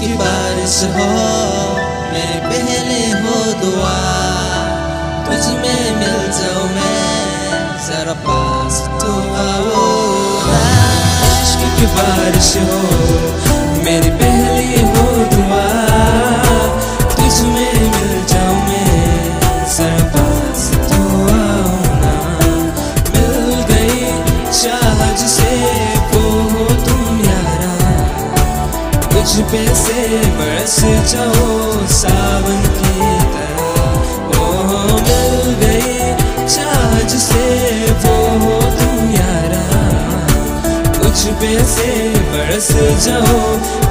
की बारिश हो मेरे पहले हो दुआ, तुझ में मिल जाऊं मैं जरा पास तो आओ ना। इश्क की बारिश हो मेरी पहली हो दुआ, तुझ में मिल जाऊं मैं जरा पास तो आओ ना। मिल गई चाह जिसे वो हो तुम यारा, कुछ पे से बरस जाओ सावन की तरह। ओ मिल गई चाह जिसे वो हो तुम यारा, कुछ पे से बरस जाओ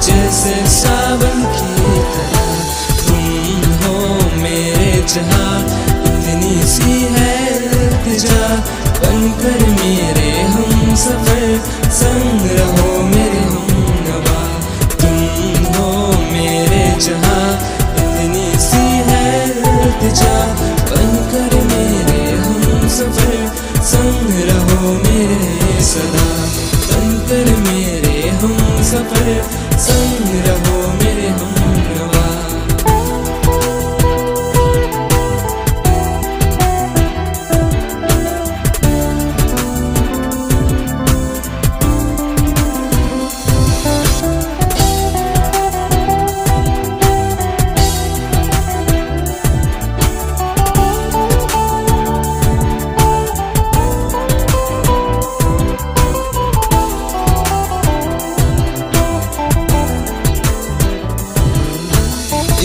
जैसे सावन की तरह। तुम हो मेरे जहां इतनी सी है इल्तिजा, बनकर मेरे हम सफर संग रहो मेरे हमनवा। तुम हो मेरे जहां इतनी सी है इल्तिजा, बनकर मेरे हम सफर संग रहो मेरे सदा। बनकर मेरे हम सफर संग रहो मेरे हमनवा।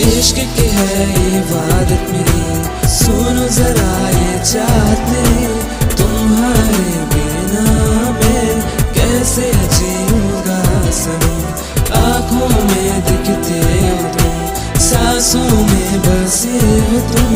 इश्क की है इबादत मेरी, सुनो जरा ये चाहते तुम्हारे बिना मैं कैसे जीऊंगा सनम। आँखों में दिखते हो तुम, सांसों में बसे हो तुम,